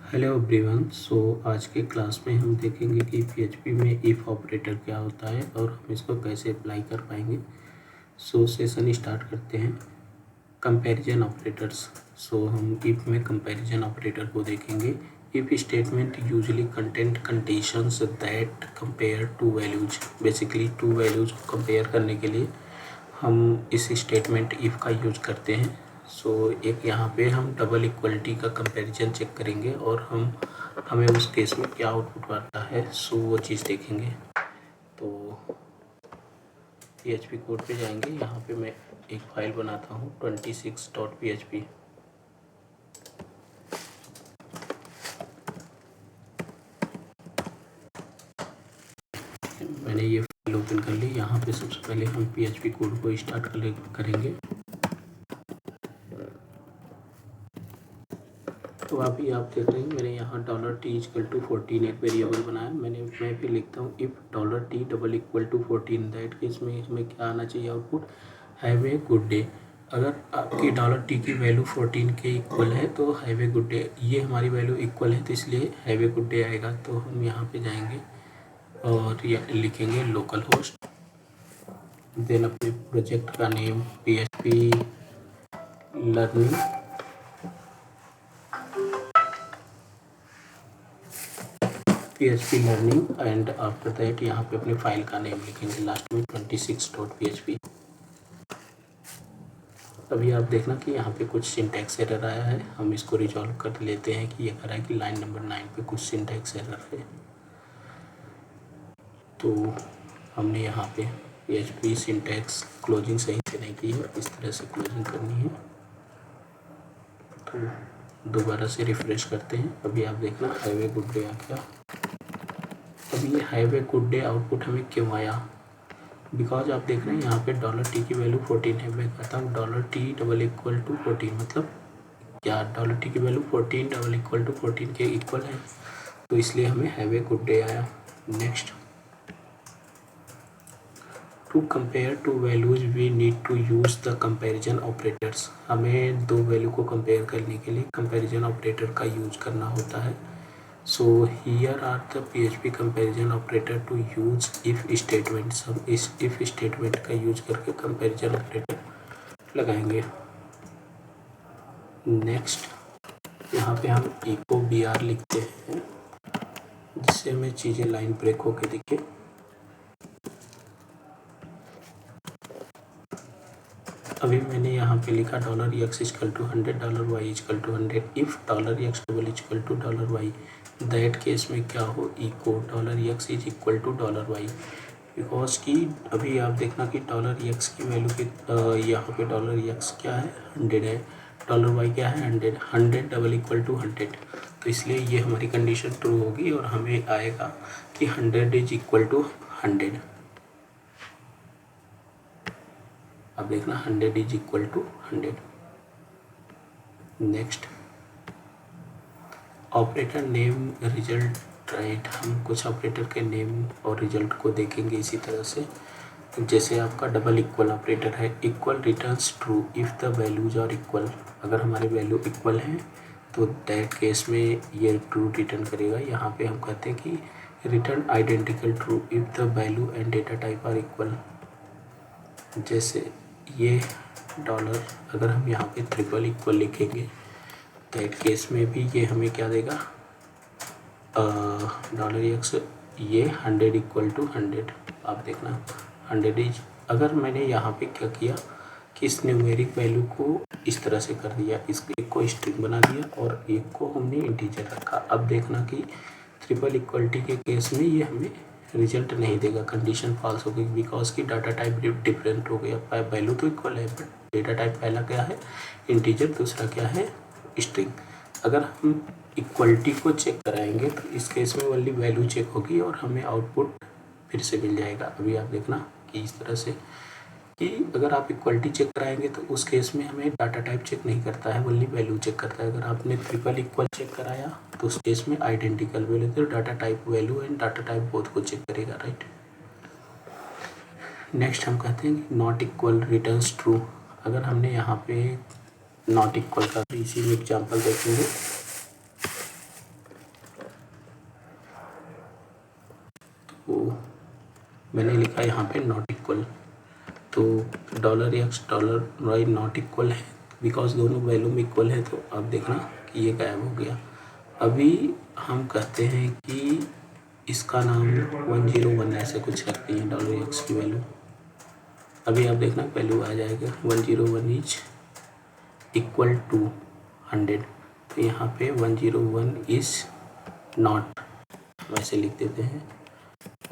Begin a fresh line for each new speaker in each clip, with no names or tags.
Hello everyone. आज के class में हम देखेंगे कि पीएचपी में इफ़ ऑपरेटर क्या होता है और हम इसको कैसे अप्लाई कर पाएंगे। सेशन स्टार्ट करते हैं। Comparison operators. हम इफ़ में कंपैरिजन ऑपरेटर को देखेंगे। If statement usually content conditions that compare two values. Basically to values को कंपेयर करने के लिए हम इस स्टेटमेंट इफ़ का यूज करते हैं। एक यहाँ पे हम डबल इक्वलिटी का कंपैरिजन चेक करेंगे और हमें उस केस में क्या आउटपुट आता है वो चीज़ देखेंगे। तो PHP कोड पे जाएंगे। यहाँ पे मैं एक फाइल बनाता हूँ 26.php। मैंने ये फाइल ओपन कर ली। यहाँ पे सबसे पहले हम PHP कोड को स्टार्ट करेंगे। तो आप देख रहे हैं मैंने यहाँ $t=14 एक वेरिएबल बनाया। मैं फिर लिखता हूँ इफ़ $t=14 दैट केस में इसमें क्या आना चाहिए output, have a good day. अगर आपकी $t की वैल्यू 14 के इक्वल है तो हैव ए गुड डे, ये हमारी वैल्यू इक्वल है तो इसलिए हैव ए गुड डे आएगा। तो हम यहाँ पे जाएंगे और ये लिखेंगे लोकल होस्ट, देन अपने प्रोजेक्ट का name PHP learning, PHP learning and after that यहाँ पे अपने फाइल का नेम लिखेंगे लास्ट में 26.php। अभी आप देखना कि यहाँ पे कुछ सिंटैक्स एरर आया है। हम इसको रिजॉल्व कर लेते हैं कि ये कह रहा है कि लाइन नंबर 9 पे कुछ सिंटैक्स एरर है। तो हमने यहाँ पे PHP सिंटैक्स क्लोजिंग सही से नहीं की है, इस तरह से क्लोजिंग करनी है। तो दोबारा से रिफ्रेश करते हैं। अभी आप देखना हैव ए गुड डे आ गया। अब ये have a good day output हमें क्यों आया, बिकॉज आप देख रहे हैं यहाँ पे $t की वैल्यू 14 है। मैं कहता हूँ $t=14 मतलब क्या $t की वैल्यू 14 के इक्वल है, तो इसलिए हमें हैव ए गुड डे आया। Next, to compare two values we need to use the comparison operators. हमें दो वैल्यू को कंपेयर करने के लिए कंपैरिजन ऑपरेटर का यूज करना होता है। Here are the PHP comparison operator to use if statements. हम इस इफ स्टेटमेंट का यूज करके कंपैरिजन ऑपरेटर लगाएंगे। नेक्स्ट, यहाँ पे हम echo br लिखते हैं जिससे हमें चीज़ें लाइन ब्रेक होके दिखे। अभी मैंने यहाँ पे लिखा $x=100, $y=100। If $x=$y that case में क्या हो, इको $x=$y। बिकॉज कि अभी आप देखना कि $x की वैल्यू की यहाँ पे $x क्या है 100 है, $y क्या है 100, 100 तो इसलिए ये हमारी कंडीशन ट्रू होगी और हमें आएगा कि 100=100। अब देखना 100=100। Next, operator name result right. हम कुछ ऑपरेटर के नेम और रिजल्ट को देखेंगे इसी तरह से। जैसे आपका डबल इक्वल ऑपरेटर है, equal returns true if the values are equal. अगर हमारे वैल्यू इक्वल हैं तो दैट केस में ये ट्रू रिटर्न करेगा। यहाँ पे हम कहते हैं कि return identical true if the value and data type are equal. जैसे ये डॉलर, अगर हम यहाँ पे ट्रिपल इक्वल लिखेंगे दैट केस में भी ये हमें क्या देगा, $x ये 100=100। आप देखना 100 अगर मैंने यहाँ पे क्या किया कि इस न्यूमेरिक वैल्यू को इस तरह से कर दिया, इस एक को स्ट्रिंग बना दिया और एक को हमने इंटीजर रखा। अब देखना कि ट्रिपल इक्वलिटी के केस में ये हमें रिजल्ट नहीं देगा, कंडीशन फॉल्स होगी बिकॉज की डाटा टाइप डिफरेंट हो गया। वैल्यू तो इक्वल है बट डेटा टाइप पहला क्या है इंटीजर, दूसरा क्या है स्ट्रिंग। अगर हम इक्वलिटी को चेक कराएंगे तो इस केस में वाली वैल्यू चेक होगी और हमें आउटपुट फिर से मिल जाएगा। अभी आप देखना कि इस तरह से कि अगर आप इक्वलिटी चेक कराएंगे तो उस केस में हमें डाटा टाइप चेक नहीं करता है, वही वैल्यू चेक करता है। अगर आपने ट्रिपल इक्वल चेक कराया तो उस केस में आइडेंटिकल वैल्यू तो data type value and data type both को चेक करेगा, राइट। नेक्स्ट हम कहते हैं कि नॉट इक्वल रिटर्न्स ट्रू। अगर हमने यहाँ पे नॉट इक्वल का इसी में एग्जाम्पल देखेंगे। मैंने लिखा यहाँ पे नॉट इक्वल, तो $x $y नॉट इक्वल है बिकॉज दोनों वैल्यू में इक्वल है। तो अब देखना कि ये गायब हो गया। अभी हम कहते हैं कि इसका नाम 101 ऐसे कुछ रखते हैं $x की वैल्यू। अभी आप देखना वैल्यू आ जाएगा 101 इज इक्वल टू 100। तो यहाँ पे 101 इज नॉट, वैसे लिख देते हैं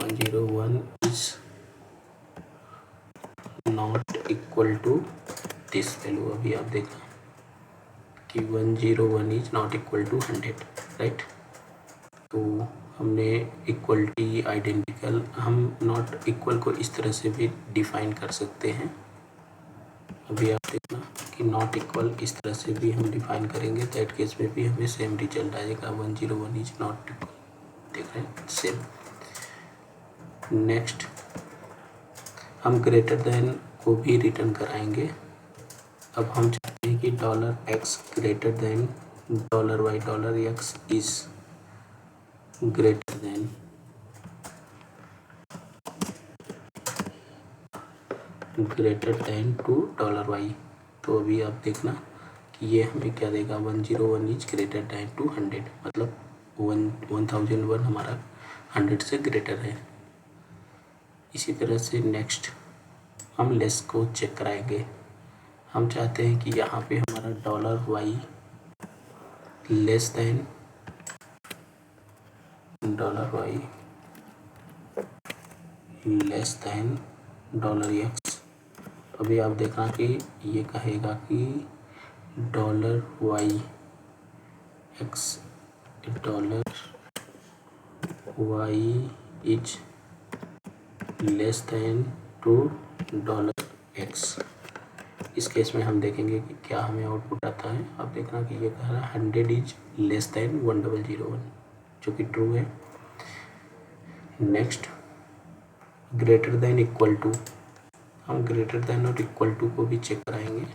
101 is not equal to this value. अभी आप देखना कि 101 is not equal to 100, right. तो हमने इक्वलिटी आइडेंटिकल, हम नॉट इक्वल को इस तरह से भी डिफाइन कर सकते हैं। अभी आप देखना कि नॉट इक्वल इस तरह से भी हम डिफाइन करेंगे, दैट केस में भी हमें सेम रिजल्ट आएगा 101 इज नॉट इक्वल। देख रहे हैं सेम। नेक्स्ट हम ग्रेटर देन को भी रिटर्न कराएंगे। अब हम चाहते हैं कि $x greater than $y $x is greater than to $y। तो अभी आप देखना कि ये हमें क्या देगा 101 इज ग्रेटर देन टू 100, मतलब 1001 हमारा 100 से ग्रेटर है। इसी तरह से नेक्स्ट हम लेस को चेक कराएंगे। हम चाहते हैं कि यहाँ पे हमारा $y less than $y less than $x। अभी आप देखना कि ये कहेगा कि $y is less than to $x। इस केस में हम देखेंगे कि क्या हमें आउटपुट आता है। आप देखना कि ये कह रहा है 100 इज लेस देन 1001, जो कि ट्रू है। Next greater than equal to, हम ग्रेटर देन और इक्वल टू को भी चेक कराएंगे।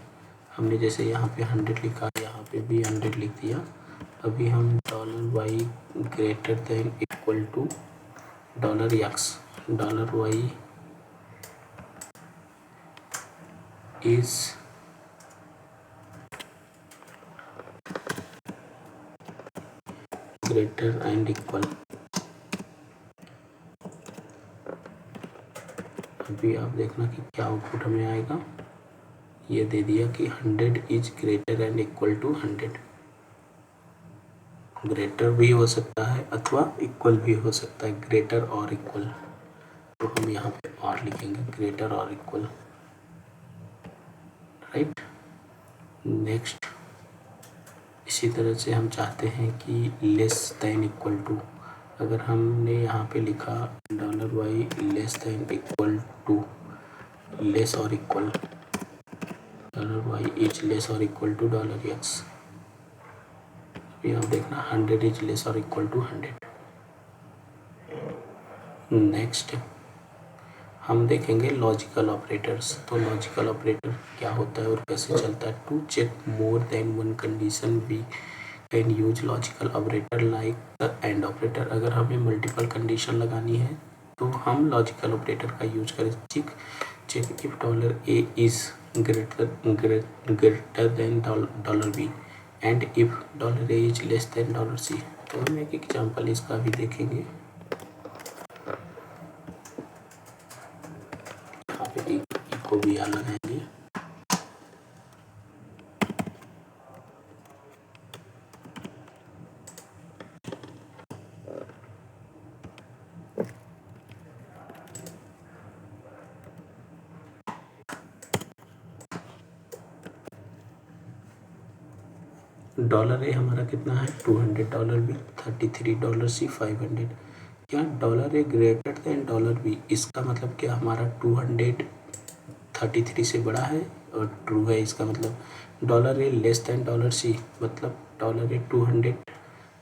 हमने जैसे यहाँ पे 100 लिखा, यहाँ पे भी 100 लिख दिया। अभी हम $y greater than equal to $x, $y is greater and equal. अभी आप देखना कि क्या आउटपुट हमें आएगा। ये दे दिया कि 100 is greater and equal to 100। Greater भी हो सकता है अथवा इक्वल भी हो सकता है, ग्रेटर और इक्वल। तो हम यहाँ पे और लिखेंगे ग्रेटर और इक्वल, राइट। नेक्स्ट इसी तरह से हम चाहते हैं कि लेस देन इक्वल टू, अगर हमने यहाँ पे लिखा $y less than equal to less और इक्वल, $y इज लेस और इक्वल टू $x। अभी आप देखना 100 इज लेस और इक्वल टू 100। नेक्स्ट हम देखेंगे लॉजिकल ऑपरेटर्स। तो लॉजिकल ऑपरेटर क्या होता है और कैसे चलता है। To check more than one condition we can use logical operator like the and operator. अगर हमें मल्टीपल कंडीशन लगानी है तो हम लॉजिकल ऑपरेटर का यूज करें। Check if $a is greater than $b and if $a is less than $c। तो हम एक एग्जाम्पल इसका भी देखेंगे। को भी यहाँ लगाएंगे। $a हमारा कितना है 200, $b 33, $c 500। क्या $a ग्रेटर देन $b, इसका मतलब क्या हमारा 233 से बड़ा है और ट्रू है। इसका मतलब $a लेस देन $c, मतलब $a 200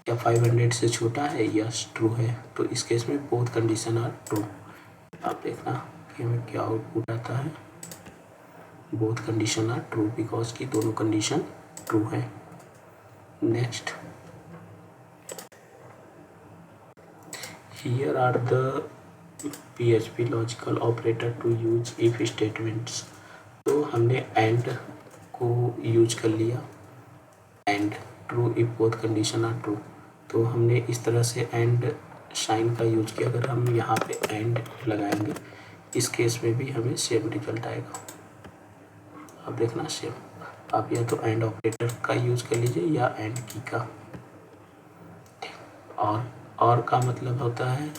या 500 से छोटा है, यस ट्रू है। तो इस केस में बोथ कंडीशन आर ट्रू। आप देखना कि हमें क्या आउटपुट आता है। Both condition are true because की दोनों कंडीशन ट्रू है। Next here are the PHP logical operator to use if statements. तो हमने एंड को यूज कर लिया, and true if both condition are true. तो हमने इस तरह से एंड साइन का यूज किया। अगर हम यहाँ पे एंड लगाएंगे इस केस में भी हमें सेम रिजल्ट आएगा। अब देखना सेम, आप या तो एंड ऑपरेटर का यूज कर लीजिए या एंड की का। और का मतलब होता है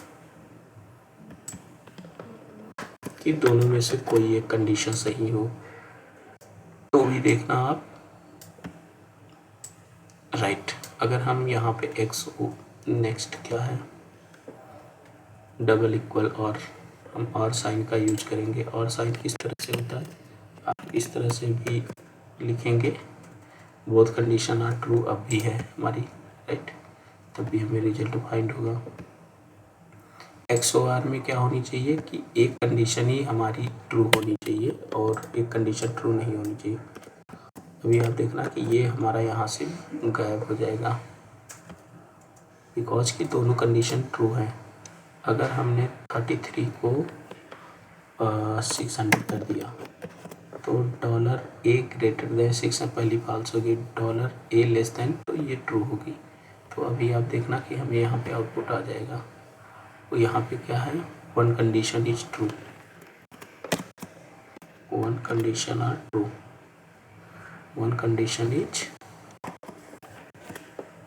कि दोनों में से कोई एक कंडीशन सही हो, तो भी देखना आप राइट। अगर हम यहाँ पे एक्स, नेक्स्ट क्या है, डबल इक्वल, और हम और साइन का यूज करेंगे। और साइन किस तरह से होता है, आप इस तरह से भी लिखेंगे, बोथ कंडीशन आर ट्रू अब भी है हमारी, राइट, तब भी हमें रिजल्ट फाइंड होगा। XOR में क्या होनी चाहिए कि एक कंडीशन ही हमारी ट्रू होनी चाहिए और एक कंडीशन ट्रू नहीं होनी चाहिए। अभी आप देखना कि ये हमारा यहाँ से गायब हो जाएगा, बिकॉज की दोनों कंडीशन ट्रू हैं। अगर हमने 33 को 600 कर दिया तो $A ग्रेटर देन 6 में पहली फॉल्स होगी, $A लेस देन, तो ये ट्रू होगी। तो अभी आप देखना कि हमें यहाँ पे आउटपुट आ जाएगा। तो यहाँ पे क्या है, one condition is true, one condition are true, one condition is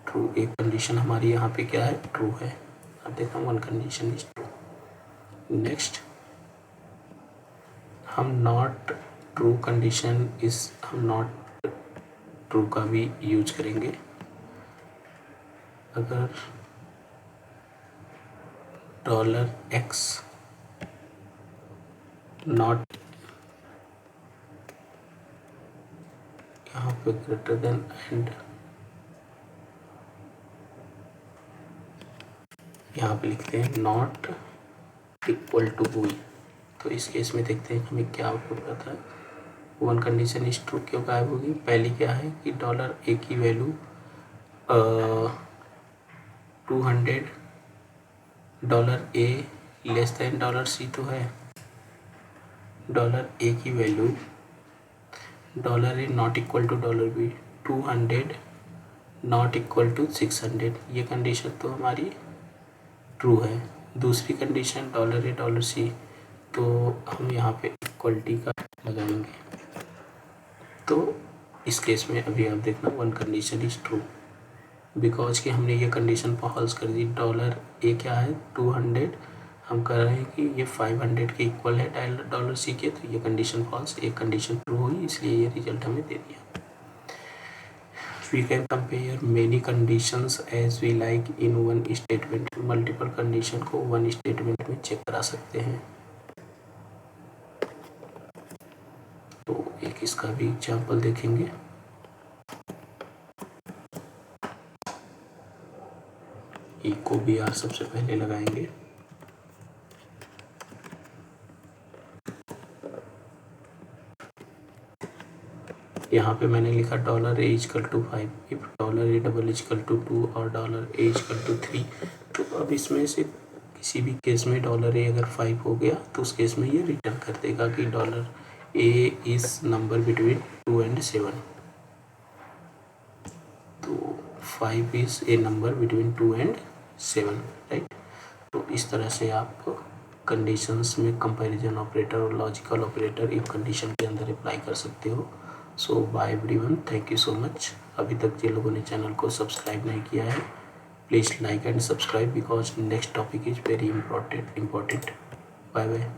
true. एक कंडीशन हमारी यहाँ पे क्या है, ट्रू है। अब देखना one condition is true. Next हम नॉट ट्रू कंडीशन इस, हम नॉट ट्रू का भी यूज करेंगे। अगर $X नॉट यहाँ पे ग्रेटर देन एंड, यहाँ पे लिखते हैं नॉट इक्वल टू बुई। तो इस केस में देखते हैं हमें क्या आउटपुट आता है। वन कंडीशन इज ट्रू क्यों गायब होगी, पहली क्या है कि $A की value 200, $A less than $C तो है, $A की value $A not equal to $B, 200 not equal to 600, ये कंडीशन तो हमारी ट्रू है। दूसरी कंडीशन $A $C, तो हम यहाँ पे इक्वलिटी का लगाएंगे। तो इस केस में अभी आप देखना one condition is true, because कि हमने ये कंडीशन फॉल्स कर दी। $A क्या है 200, हम कह रहे हैं कि ये 500 के इक्वल है $C के, तो ये कंडीशन फॉल्स, एक कंडीशन ट्रू हुई, इसलिए ये रिजल्ट हमें दे दिया। We can compare many conditions as we like in one statement। Multiple condition को वन स्टेटमेंट में चेक करा सकते हैं। तो एक इसका भी एग्जाम्पल देखेंगे। ई को भी आर सबसे पहले लगाएंगे। यहाँ पे मैंने लिखा $A equal to 5, if $A double equal to 2 और $A इक्वल टू 3। तो अब इसमें से किसी भी केस में $A अगर 5 हो गया तो उस केस में ये रिटर्न कर देगा कि $A is number between 2 and 7। तो 5 is a number between 2 and 7, right. तो इस तरह से आप कंडीशंस में कंपैरिजन ऑपरेटर और लॉजिकल ऑपरेटर इफ कंडीशन के अंदर अप्लाई कर सकते हो। So bye everyone, thank you so much. अभी तक जिन लोगों ने चैनल को सब्सक्राइब नहीं किया है, please like and subscribe, because next topic is very important. Bye bye.